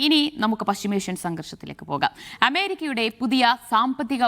ഇനി നമുക്ക് പശ്ചിമേഷ്യൻ സംഘർഷത്തിലേക്ക് പോകാം. അമേരിക്കയുടെ പുതിയ സാമ്പത്തിക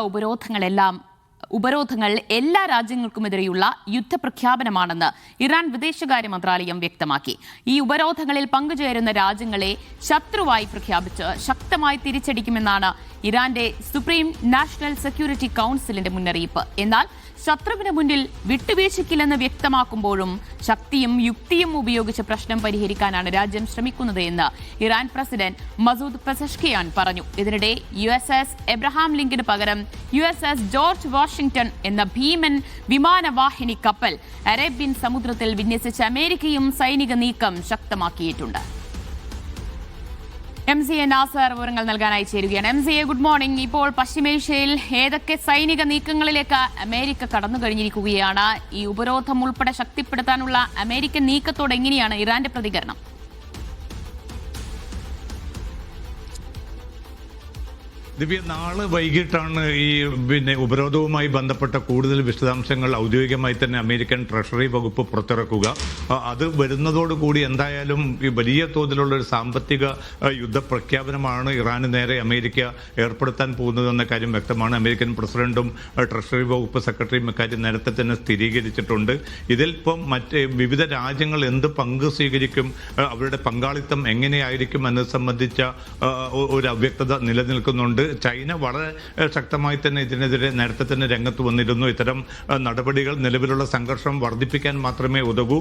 ഉപരോധങ്ങൾ എല്ലാ രാജ്യങ്ങൾക്കുമെതിരെയുള്ള യുദ്ധപ്രഖ്യാപനമാണെന്ന് ഇറാൻ വിദേശകാര്യ മന്ത്രാലയം വ്യക്തമാക്കി. ഈ ഉപരോധങ്ങളിൽ പങ്കുചേരുന്ന രാജ്യങ്ങളെ ശത്രുവായി പ്രഖ്യാപിച്ച് ശക്തമായി തിരിച്ചടിക്കുമെന്നാണ് ഇറാന്റെ സുപ്രീം നാഷണൽ സെക്യൂരിറ്റി കൗൺസിലിന്റെ മുന്നറിയിപ്പ്. എന്നാൽ ശത്രുവിന് മുന്നിൽ വിട്ടുവീഴ്ചയ്ക്കില്ലെന്ന് വ്യക്തമാക്കുമ്പോഴും ശക്തിയും യുക്തിയും ഉപയോഗിച്ച് പ്രശ്നം പരിഹരിക്കാനാണ് രാജ്യം ശ്രമിക്കുന്നത് എന്ന് ഇറാൻ പ്രസിഡന്റ് മസൂദ് പെസഷ്കിയാൻ പറഞ്ഞു. ഇതിനിടെ USS എബ്രഹാം ലിങ്കന് പകരം USS ജോർജ് വാഷിംഗ്ടൺ എന്ന ഭീമൻ വിമാനവാഹിനി കപ്പൽ അറേബ്യൻ സമുദ്രത്തിൽ വിന്യസിച്ച അമേരിക്കയും സൈനിക നീക്കം ശക്തമാക്കിയിട്ടുണ്ട്. MCA നാസർ വിവരങ്ങൾ നൽകാനായി ചേരുകയാണ്. MCA, good morning. ഇപ്പോൾ പശ്ചിമേഷ്യയിൽ ഏതൊക്കെ സൈനിക നീക്കങ്ങളിലേക്ക് അമേരിക്ക കടന്നു കഴിഞ്ഞിരിക്കുകയാണ്? ഈ ഉപരോധം ഉൾപ്പെടെ ശക്തിപ്പെടുത്താനുള്ള അമേരിക്കൻ നീക്കത്തോട് എങ്ങനെയാണ് ഇറാന്റെ പ്രതികരണം? ദിവ്യ, നാളെ വൈകിട്ടാണ് ഈ ഉപരോധവുമായി ബന്ധപ്പെട്ട കൂടുതൽ വിശദാംശങ്ങൾ ഔദ്യോഗികമായി തന്നെ അമേരിക്കൻ ട്രഷറി വകുപ്പ് പുറത്തിറക്കുക. അത് വരുന്നതോടുകൂടി എന്തായാലും ഈ വലിയ തോതിലുള്ള ഒരു സാമ്പത്തിക യുദ്ധപ്രഖ്യാപനമാണ് ഇറാന് നേരെ അമേരിക്ക ഏർപ്പെടുത്താൻ പോകുന്നതെന്ന കാര്യം വ്യക്തമാണ്. അമേരിക്കൻ പ്രസിഡന്റും ട്രഷറി വകുപ്പ് സെക്രട്ടറിയും ഇക്കാര്യം നേരത്തെ തന്നെ സ്ഥിരീകരിച്ചിട്ടുണ്ട്. ഇതിൽ ഇപ്പം വിവിധ രാജ്യങ്ങൾ എന്ത് പങ്ക് സ്വീകരിക്കും, അവരുടെ പങ്കാളിത്തം എങ്ങനെയായിരിക്കും എന്നത് സംബന്ധിച്ച ഒരു അവ്യക്തത നിലനിൽക്കുന്നുണ്ട്. ചൈന വളരെ ശക്തമായി തന്നെ ഇതിനെതിരെ നേരത്തെ തന്നെ രംഗത്ത് വന്നിരുന്നു. ഇത്തരം നടപടികൾ നിലവിലുള്ള സംഘർഷം വർദ്ധിപ്പിക്കാൻ മാത്രമേ ഉതകൂ.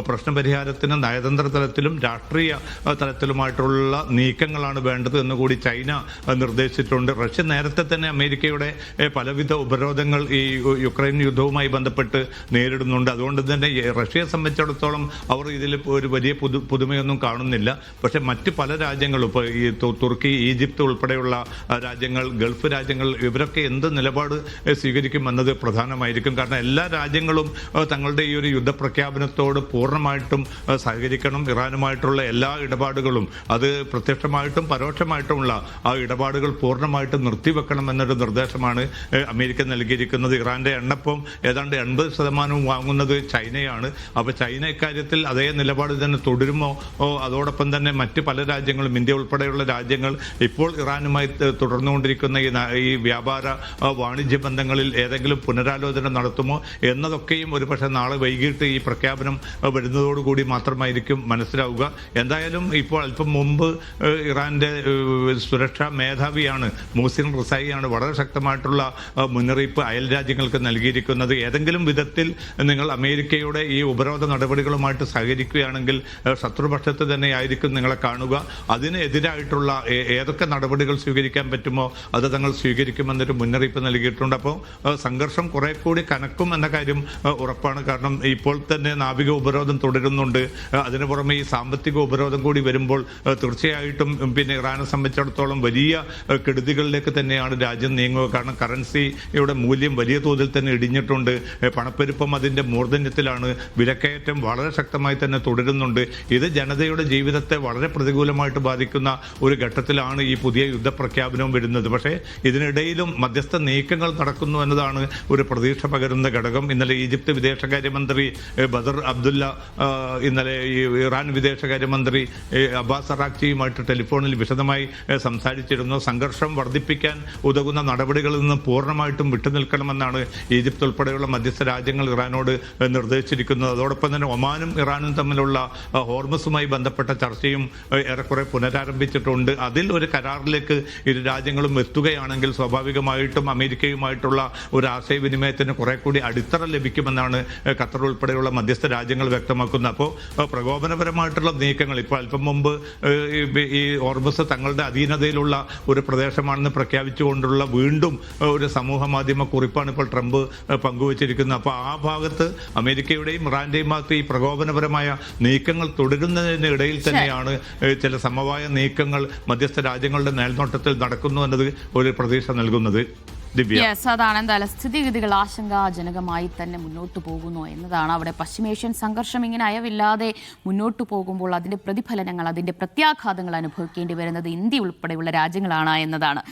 പ്രശ്നപരിഹാരത്തിന് നയതന്ത്ര തലത്തിലും രാഷ്ട്രീയ തലത്തിലുമായിട്ടുള്ള നീക്കങ്ങളാണ് വേണ്ടത് എന്നുകൂടി ചൈന നിർദ്ദേശിച്ചിട്ടുണ്ട്. റഷ്യ നേരത്തെ തന്നെ അമേരിക്കയുടെ പലവിധ ഉപരോധങ്ങൾ ഈ യുക്രൈൻ യുദ്ധവുമായി ബന്ധപ്പെട്ട് നേരിടുന്നുണ്ട്. അതുകൊണ്ട് തന്നെ റഷ്യയെ സംബന്ധിച്ചിടത്തോളം അവർ ഇതിൽ ഒരു വലിയ പുതുമയൊന്നും കാണുന്നില്ല. പക്ഷേ മറ്റ് പല രാജ്യങ്ങളും, ഇപ്പോൾ ഈ തുർക്കി, ഈജിപ്ത് ഉൾപ്പെടെയുള്ള രാജ്യങ്ങൾ, ഗൾഫ് രാജ്യങ്ങൾ, ഇവരൊക്കെ എന്ത് നിലപാട് സ്വീകരിക്കുമെന്നത് പ്രധാനമായിരിക്കും. കാരണം എല്ലാ രാജ്യങ്ങളും തങ്ങളുടെ ഈ ഒരു യുദ്ധപ്രഖ്യാപനത്തോട് പൂർണ്ണമായിട്ടും സഹകരിക്കണം. ഇറാനുമായിട്ടുള്ള എല്ലാ ഇടപാടുകളും, അത് പ്രത്യക്ഷമായിട്ടും പരോക്ഷമായിട്ടുമുള്ള ആ ഇടപാടുകൾ പൂർണ്ണമായിട്ടും നിർത്തിവെക്കണം എന്നൊരു നിർദ്ദേശമാണ് അമേരിക്ക നൽകിയിരിക്കുന്നത്. ഇറാന്റെ എണ്ണപ്പം ഏതാണ്ട് 80% വാങ്ങുന്നത് ചൈനയാണ്. അപ്പോൾ ചൈന ഇക്കാര്യത്തിൽ അതേ നിലപാട് തന്നെ തുടരുമോ? അതോടൊപ്പം തന്നെ മറ്റ് പല രാജ്യങ്ങളും, ഇന്ത്യ ഉൾപ്പെടെയുള്ള രാജ്യങ്ങൾ ഇപ്പോൾ ഇറാനുമായി തുടർന്നുകൊണ്ടിരിക്കുന്ന ഈ വ്യാപാര വാണിജ്യ ബന്ധങ്ങളിൽ ഏതെങ്കിലും പുനരാലോചന നടത്തുമോ എന്നതൊക്കെയും ഒരുപക്ഷെ നാളെ വൈകിട്ട് ഈ പ്രഖ്യാപനം വരുന്നതോടുകൂടി മാത്രമായിരിക്കും മനസ്സിലാവുക. എന്തായാലും ഇപ്പോൾ അല്പം മുമ്പ് ഇറാന്റെ സുരക്ഷാ മേധാവിയാണ്, മോസിൻ റിസായിയാണ് വളരെ ശക്തമായിട്ടുള്ള മുന്നറിയിപ്പ് അയൽ രാജ്യങ്ങൾക്ക് നൽകിയിരിക്കുന്നത്. ഏതെങ്കിലും വിധത്തിൽ നിങ്ങൾ അമേരിക്കയുടെ ഈ ഉപരോധ നടപടികളുമായിട്ട് സഹകരിക്കുകയാണെങ്കിൽ ശത്രുപക്ഷത്ത് തന്നെയായിരിക്കും നിങ്ങളെ കാണുക. അതിനെതിരായിട്ടുള്ള ഏതൊക്കെ നടപടികൾ സ്വീകരിക്കാൻ പറ്റുമോ അത് തങ്ങൾ സ്വീകരിക്കുമെന്നൊരു മുന്നറിയിപ്പ് നൽകിയിട്ടുണ്ട്. അപ്പോൾ സംഘർഷം കുറെ കൂടി കനക്കും എന്ന കാര്യം ഉറപ്പാണ്. കാരണം ഇപ്പോൾ തന്നെ നാവിക ഉപരോധം തുടരുന്നുണ്ട്. അതിനു പുറമെ ഈ സാമ്പത്തിക ഉപരോധം കൂടി വരുമ്പോൾ തീർച്ചയായിട്ടും ഇറാനെ സംബന്ധിച്ചിടത്തോളം വലിയ കെടുതികളിലേക്ക് തന്നെയാണ് രാജ്യം നീങ്ങുക. കാരണം കറൻസിയുടെ മൂല്യം വലിയ തോതിൽ തന്നെ ഇടിഞ്ഞിട്ടുണ്ട്. പണപ്പെരുപ്പം അതിന്റെ മൂർധന്യത്തിലാണ്. വിലക്കയറ്റം വളരെ ശക്തമായി തന്നെ തുടരുന്നുണ്ട്. ഇത് ജനതയുടെ ജീവിതത്തെ വളരെ പ്രതികൂലമായിട്ട് ബാധിക്കുന്ന ഒരു ഘട്ടത്തിലാണ് ഈ പുതിയ യുദ്ധപ്രഖ്യാപനവും വരുന്നത്. പക്ഷേ ഇതിനിടയിലും മധ്യസ്ഥ നീക്കങ്ങൾ നടക്കുന്നു എന്നതാണ് ഒരു പ്രതീക്ഷ പകരുന്ന ഘടകം. ഇന്നലെ ഈജിപ്ത് വിദേശകാര്യമന്ത്രി ബദർ അബ്ദുല്ല ഇന്നലെ ഇറാൻ വിദേശകാര്യമന്ത്രി അബ്ബാസ് അറാക്ചിയുമായിട്ട് ടെലിഫോണിൽ വിശദമായി സംസാരിച്ചിരുന്നു. സംഘർഷം വർദ്ധിപ്പിക്കാൻ ഉതകുന്ന നടപടികളിൽ നിന്ന് പൂർണ്ണമായിട്ടും വിട്ടുനിൽക്കണമെന്നാണ് ഈജിപ്ത് ഉൾപ്പെടെയുള്ള മധ്യസ്ഥ രാജ്യങ്ങൾ ഇറാനോട് നിർദ്ദേശിച്ചിരിക്കുന്നത്. അതോടൊപ്പം തന്നെ ഒമാനും ഇറാനും തമ്മിലുള്ള ഹോർമസുമായി ബന്ധപ്പെട്ട ചർച്ചയും ഏറെക്കുറെ പുനരാരംഭിച്ചിട്ടുണ്ട്. അതിൽ ഒരു കരാറിലേക്ക് ഇരു രാജ്യങ്ങളും എത്തുകയാണെങ്കിൽ സ്വാഭാവികമായിട്ടും അമേരിക്കയുമായിട്ടുള്ള ഒരു ആശയവിനിമയത്തിന് കുറെ കൂടി അടിത്തറ ലഭിക്കുമെന്നാണ് ഖത്തർ ഉൾപ്പെടെയുള്ള മധ്യസ്ഥ രാജ്യങ്ങൾ വ്യക്തമാക്കുന്നത്. അപ്പോൾ പ്രകോപനപരമായിട്ടുള്ള നീക്കങ്ങൾ, ഇപ്പോൾ അല്പം മുമ്പ് ഈ ഹോർമസ് തങ്ങളുടെ അധീനതയിലുള്ള ഒരു പ്രദേശമാണെന്ന് പ്രഖ്യാപിച്ചുകൊണ്ടുള്ള വീണ്ടും ഒരു സമൂഹ മാധ്യമ കുറിപ്പാണ് ഇപ്പോൾ ട്രംപ് പങ്കുവച്ചിരിക്കുന്നത്. അപ്പോൾ ആ ഭാഗത്ത് അമേരിക്കയുടെയും ഇറാന്റെയും ഭാഗത്ത് ഈ പ്രകോപനപരമായ നീക്കങ്ങൾ തുടരുന്നതിനിടയിൽ തന്നെയാണ് ചില സമവായ നീക്കങ്ങൾ മധ്യസ്ഥ രാജ്യങ്ങളുടെ മേൽനോട്ടത്തിൽ നടക്കുന്നു എന്നത് ഒരു പ്രതീക്ഷ നൽകുന്നത്. അതാണ് എന്തായാലും സ്ഥിതിഗതികൾ ആശങ്കാജനകമായി തന്നെ മുന്നോട്ട് പോകുന്നു എന്നതാണ്. അവിടെ പശ്ചിമേഷ്യൻ സംഘർഷം ഇങ്ങനെ അയവില്ലാതെ മുന്നോട്ട് പോകുമ്പോൾ അതിന്റെ പ്രതിഫലനങ്ങൾ, അതിന്റെ പ്രത്യാഘാതങ്ങൾ അനുഭവിക്കേണ്ടി വരുന്നത് ഇന്ത്യ ഉൾപ്പെടെയുള്ള രാജ്യങ്ങളാണ് എന്നതാണ്.